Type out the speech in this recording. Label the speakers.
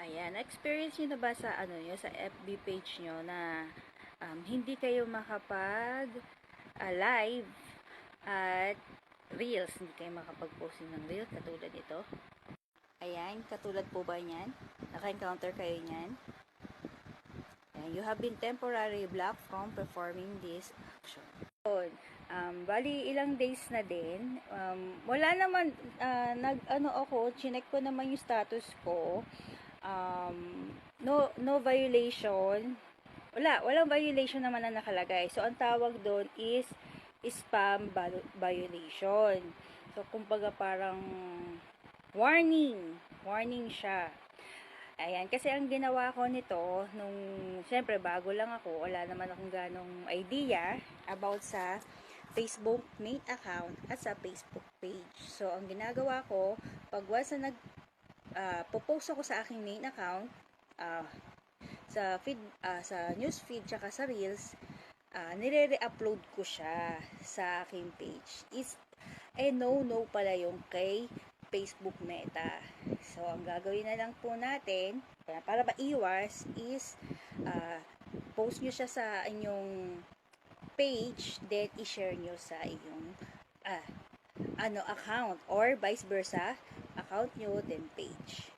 Speaker 1: Ayan, experience nyo na ba sa ano nyo, sa FB page nyo na hindi kayo makapag live at reels, hindi kayo makapag-post ng reels katulad nito? Ayan, katulad po ba niyan? Naka-encounter kayo niyan? Ayan, you have been temporarily blocked from performing this action. Bali ilang days na din. Wala naman, nag-ano ako, chinek ko naman yung status ko. No violation. Walang violation naman na nakalagay. So, ang tawag doon is spam violation. So, kumbaga parang warning siya. Ayan, kasi ang ginawa ko nito, syempre bago lang ako, wala naman akong ganong idea about sa Facebook main account at sa Facebook page. So, ang ginagawa ko, pag once na popost ako sa aking main account, sa feed, sa news feed, tsaka sa reels, nire-re-upload ko siya sa aking page. No pala yung kay Facebook Meta. So, ang gagawin na lang po natin, para maiwas, is post nyo siya sa inyong page, then i-share nyo sa inyong account, or vice versa, account nyo, then page.